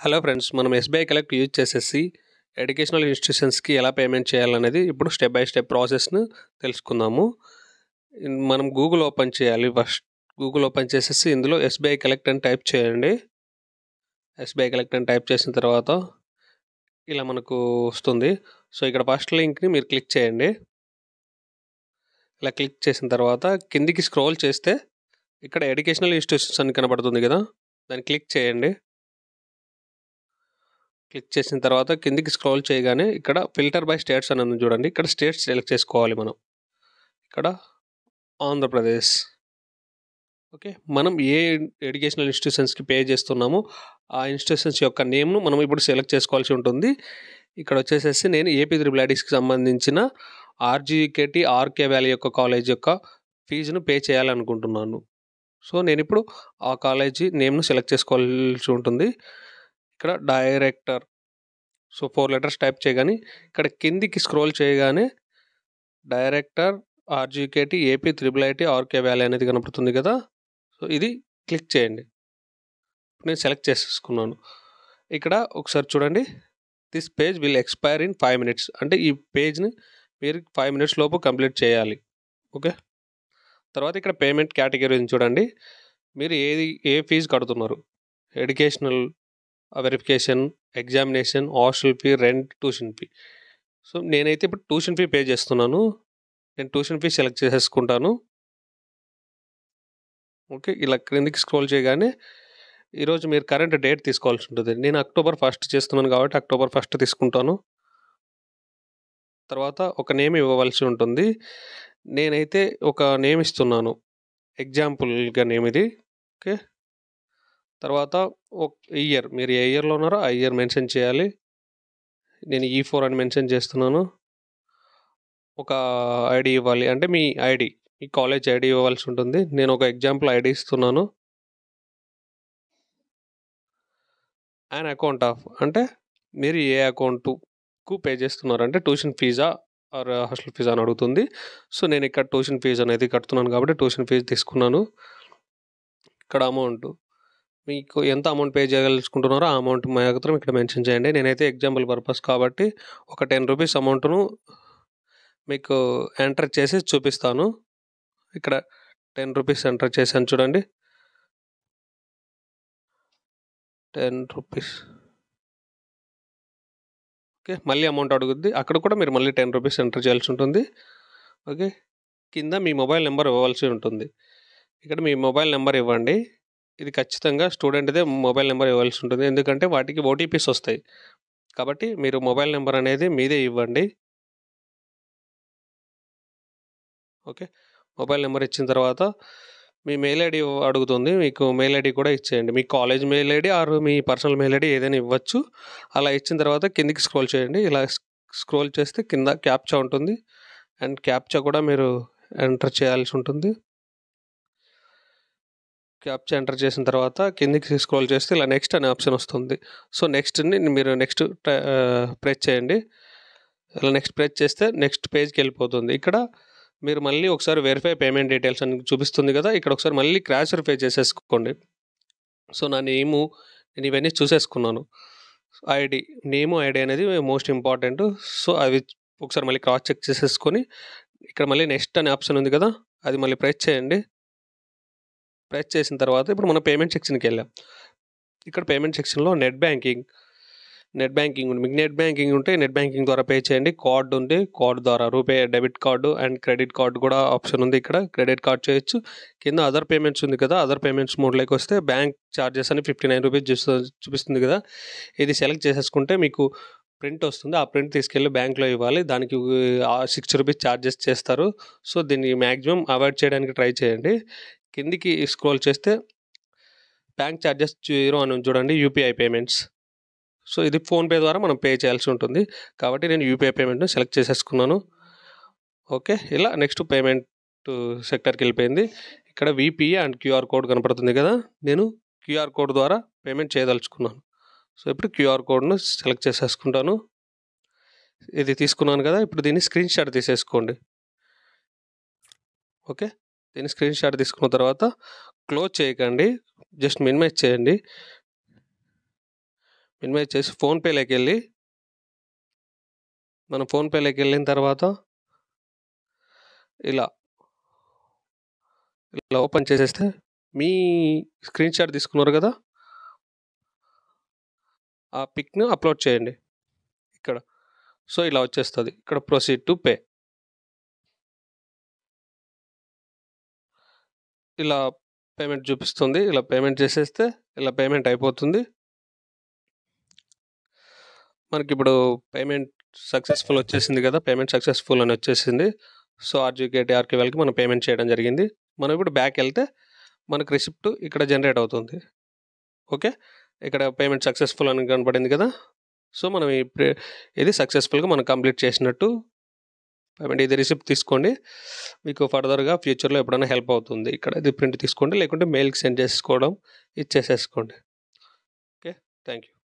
Hello friends, మనం SBI collect use చేసేసి educational ఇన్స్టిట్యూషన్స్కి ఎలా పేమెంట్ చేయాలనేది ఇప్పుడు స్టెప్ బై స్టెప్ ప్రాసెస్ను తెలుసుకుందాము. మనం గూగుల్ ఓపెన్ చేయాలి. ఫస్ట్ గూగుల్ ఓపెన్ చేసేసి ఇందులో ఎస్బీఐ కలెక్ట్ అని టైప్ చేయండి. ఎస్బీఐ కలెక్ట్ అని టైప్ చేసిన తర్వాత ఇలా మనకు వస్తుంది. సో ఇక్కడ ఫస్ట్ లింక్ని మీరు క్లిక్ చేయండి. ఇలా క్లిక్ చేసిన తర్వాత కిందికి స్క్రోల్ చేస్తే ఇక్కడ ఎడ్యుకేషనల్ ఇన్స్టిట్యూషన్స్ అని కనబడుతుంది కదా, దాన్ని క్లిక్ చేయండి. క్లిక్ చేసిన తర్వాత కిందికి స్క్రోల్ చేయగానే ఇక్కడ ఫిల్టర్ బై స్టేట్స్ అని ఉంది చూడండి. ఇక్కడ స్టేట్స్ సెలెక్ట్ చేసుకోవాలి మనం. ఇక్కడ ఆంధ్రప్రదేశ్. ఓకే, మనం ఏ ఎడ్యుకేషనల్ ఇన్స్టిట్యూషన్స్కి పే చేస్తున్నామో ఆ ఇన్స్టిట్యూషన్స్ యొక్క నేమ్ను మనం ఇప్పుడు సెలెక్ట్ చేసుకోవాల్సి ఉంటుంది. ఇక్కడ వచ్చేసేసి నేను ఏపీ త్రిపుల్ ఐటీస్కి సంబంధించిన ఆర్జీకేటీ ఆర్కే వ్యాలీ యొక్క కాలేజ్ యొక్క ఫీజును పే చేయాలనుకుంటున్నాను. సో నేను ఇప్పుడు ఆ కాలేజీ నేమ్ను సెలెక్ట్ చేసుకోవాల్సి ఉంటుంది. ఇక్కడ డైరెక్టర్, సో 4 లెటర్స్ టైప్ చేయగానే ఇక్కడ కిందికి స్క్రోల్ చేయగానే director RGKT AP triple IT RK valley అనేది కనపడుతుంది కదా. సో ఇది క్లిక్ చేయండి. నేను సెలెక్ట్ చేసేసుకున్నాను. ఇక్కడ ఒకసారి చూడండి, this page will expire in 5 minutes. అంటే ఈ పేజ్ని మీరు 5 minutes లోపు కంప్లీట్ చేయాలి. ఓకే, తర్వాత ఇక్కడ పేమెంట్ కేటగిరీ చూడండి. మీరు ఏ ఫీజు కడుతున్నారు? Educational verification, examination, hostel fee, rent, tuition fee. So నేనైతే ఇప్పుడు ట్యూషన్ ఫీ పే చేస్తున్నాను. నేను ట్యూషన్ ఫీ సెలెక్ట్ చేసేసుకుంటాను. ఓకే, ఇలా క్రిందికి స్క్రోల్ చేయగానే ఈరోజు మీరు కరెంట్ డేట్ తీసుకోవాల్సి ఉంటుంది. నేను October 1 చేస్తున్నాను కాబట్టి October 1 తీసుకుంటాను. తర్వాత ఒక నేమ్ ఇవ్వవలసి ఉంటుంది. నేనైతే ఒక నేమ్ ఇస్తున్నాను, ఎగ్జాంపుల్గా నేమ్ ఇది. ఓకే, తర్వాత ఒక ఇయర్, మీరు ఏ ఇయర్లో ఉన్నారో ఆ ఇయర్ మెన్షన్ చేయాలి. నేను E4 అని మెన్షన్ చేస్తున్నాను. ఒక ఐడి ఇవ్వాలి, అంటే మీ ఐడి, మీ కాలేజ్ ఐడి ఇవ్వాల్సి ఉంటుంది. నేను ఒక ఎగ్జాంపుల్ ఐడి ఇస్తున్నాను. అండ్ అకౌంట్ ఆఫ్, అంటే మీరు ఏ అకౌంట్కు పే చేస్తున్నారు, అంటే ట్యూషన్ ఫీజా ఆర్ హాస్టల్ ఫీజా అని అడుగుతుంది. సో నేను ఇక్కడ ట్యూషన్ ఫీజు అనేది కడుతున్నాను కాబట్టి ట్యూషన్ ఫీజు తీసుకున్నాను. ఇక్కడ అమౌంట్, మీకు ఎంత అమౌంట్ పే చేయదలుచుకుంటున్నారో ఆ అమౌంట్ మాత్రం ఇక్కడ మెన్షన్ చేయండి. నేనైతే ఎగ్జాంపుల్ పర్పస్ కాబట్టి ఒక 10 రూపీస్ అమౌంట్ను మీకు ఎంటర్ చేసి చూపిస్తాను. ఇక్కడ 10 రూపీస్ ఎంటర్ చేశాను చూడండి. 10 రూపీస్. ఓకే, మళ్ళీ అమౌంట్ అడుగుద్ది. అక్కడ కూడా మీరు మళ్ళీ 10 రూపీస్ ఎంటర్ చేయాల్సి ఉంటుంది. ఓకే, కింద మీ మొబైల్ నెంబర్ ఇవ్వాల్సి ఉంటుంది. ఇక్కడ మీ మొబైల్ నెంబర్ ఇవ్వండి. ఇది ఖచ్చితంగా స్టూడెంట్దే మొబైల్ నెంబర్ ఇవ్వాల్సి ఉంటుంది, ఎందుకంటే వాటికి ఓటీపీస్ వస్తాయి. కాబట్టి మీరు మొబైల్ నెంబర్ అనేది మీదే ఇవ్వండి. ఓకే, మొబైల్ నెంబర్ ఇచ్చిన తర్వాత మీ మెయిల్ ఐడి అడుగుతుంది. మీకు మెయిల్ ఐడి కూడా ఇచ్చేయండి. మీ కాలేజ్ మెయిల్ ఐడి ఆర్ మీ పర్సనల్ మెయిల్ ఐడి ఏదైనా ఇవ్వచ్చు. అలా ఇచ్చిన తర్వాత కిందికి స్క్రోల్ చేయండి. ఇలా స్క్రోల్ చేస్తే కింద క్యాప్చా ఉంటుంది. అండ్ క్యాప్చా కూడా మీరు ఎంటర్ చేయాల్సి ఉంటుంది. క్యాప్చా ఎంటర్ చేసిన తర్వాత కిందికి స్క్రోల్ చేస్తే ఇలా నెక్స్ట్ అనే ఆప్షన్ వస్తుంది. సో నెక్స్ట్ని మీరు నెక్స్ట్ ప్రెస్ చేయండి. ఇలా నెక్స్ట్ ప్రెస్ చేస్తే నెక్స్ట్ పేజ్కి వెళ్ళిపోతుంది. ఇక్కడ మీరు మళ్ళీ ఒకసారి వెరిఫై పేమెంట్ డీటెయిల్స్ అని చూపిస్తుంది కదా, ఇక్కడ ఒకసారి మళ్ళీ క్రాష్ వెరిఫై చేసేసుకోండి. సో నా నేము, నేను ఇవన్నీ చూసేసుకున్నాను. ఐడి, నేము ఐడి అనేది మోస్ట్ ఇంపార్టెంట్. సో అవి ఒకసారి మళ్ళీ క్రాస్ చెక్ చేసేసుకొని ఇక్కడ మళ్ళీ నెక్స్ట్ అనే ఆప్షన్ ఉంది కదా, అది మళ్ళీ ప్రెస్ చేయండి. ప్రెస్ చేసిన తర్వాత ఇప్పుడు మనం పేమెంట్ సెక్షన్కి వెళ్ళాం. ఇక్కడ పేమెంట్ సెక్షన్లో నెట్ బ్యాంకింగ్ ఉంది. మీకు నెట్ బ్యాంకింగ్ ఉంటే నెట్ బ్యాంకింగ్ ద్వారా పే చేయండి. కార్డ్ ఉంది, కార్డ్ ద్వారా RuPay debit card and credit card కూడా ఆప్షన్ ఉంది. ఇక్కడ క్రెడిట్ కార్డ్ చేయొచ్చు. కింద అదర్ పేమెంట్స్ ఉంది కదా, అదర్ పేమెంట్స్ మోడ్లోకి వస్తే బ్యాంక్ ఛార్జెస్ అని 59 రూపీస్ చూపిస్తుంది కదా, ఇది సెలెక్ట్ చేసేసుకుంటే మీకు ప్రింట్ వస్తుంది. ఆ ప్రింట్ తీసుకెళ్ళి బ్యాంక్లో ఇవ్వాలి. దానికి 60 రూపీస్ ఛార్జెస్ చేస్తారు. సో దీన్ని మ్యాక్సిమం అవాయిడ్ చేయడానికి ట్రై చేయండి. కిందికి స్క్రోల్ చేస్తే బ్యాంక్ ఛార్జెస్ 0 అని చూడండి, యూపీఐ పేమెంట్స్. సో ఇది ఫోన్పే ద్వారా మనం పే చేయాల్సి ఉంటుంది కాబట్టి నేను యూపీఐ పేమెంట్ని సెలెక్ట్ చేసేసుకున్నాను. ఓకే, ఇలా నెక్స్ట్ పేమెంట్ సెక్టర్కి వెళ్ళిపోయింది. ఇక్కడ వీపీఏ అండ్ క్యూఆర్ కోడ్ కనపడుతుంది కదా, నేను క్యూఆర్ కోడ్ ద్వారా పేమెంట్ చేయదలుచుకున్నాను. సో ఇప్పుడు క్యూఆర్ కోడ్ను సెలెక్ట్ చేసేసుకుంటాను. ఇది తీసుకున్నాను కదా, ఇప్పుడు దీన్ని స్క్రీన్ షాట్ తీసేసుకోండి. ఓకే, దీన్ని స్క్రీన్ షాట్ తీసుకున్న తర్వాత క్లోజ్ చేయకండి, జస్ట్ మినిమైజ్ చేయండి. మినిమైజ్ చేసి ఫోన్‌పేలోకి వెళ్ళి మనం ఫోన్‌పేలోకి వెళ్ళిన తర్వాత ఇలా ఇలా ఓపెన్ చేసేస్తే మీ స్క్రీన్ షాట్ తీసుకున్నారు కదా, ఆ పిక్‌ను అప్లోడ్ చేయండి ఇక్కడ. సో ఇలా వచ్చేస్తుంది. ఇక్కడ ప్రొసీడ్ టు పే, ఇలా పేమెంట్ చూపిస్తుంది. ఇలా పేమెంట్ చేసేస్తే ఇలా పేమెంట్ అయిపోతుంది. మనకిప్పుడు పేమెంట్ సక్సెస్ఫుల్ వచ్చేసింది కదా, పేమెంట్ సక్సెస్ఫుల్ అని వచ్చేసింది. సో ఆర్జీకేటీఆర్కేఎల్కి మనం పేమెంట్ చేయడం జరిగింది. మనం ఇప్పుడు బ్యాక్ వెళ్తే మనకు రిసిప్ట్ ఇక్కడ జనరేట్ అవుతుంది. ఓకే, ఇక్కడ పేమెంట్ సక్సెస్ఫుల్ అని కనపడింది కదా. సో మనం ఇది సక్సెస్ఫుల్గా మనం కంప్లీట్ చేసినట్టు పేమెంట్. ఇది రిసిప్ట్ తీసుకోండి, మీకు ఫర్దర్గా ఫ్యూచర్లో ఎప్పుడైనా హెల్ప్ అవుతుంది. ఇక్కడ ఇది ప్రింట్ తీసుకోండి, లేకుంటే మెయిల్కి సెండ్ చేసుకోవడం ఇచ్చేసేసుకోండి. Okay, thank you.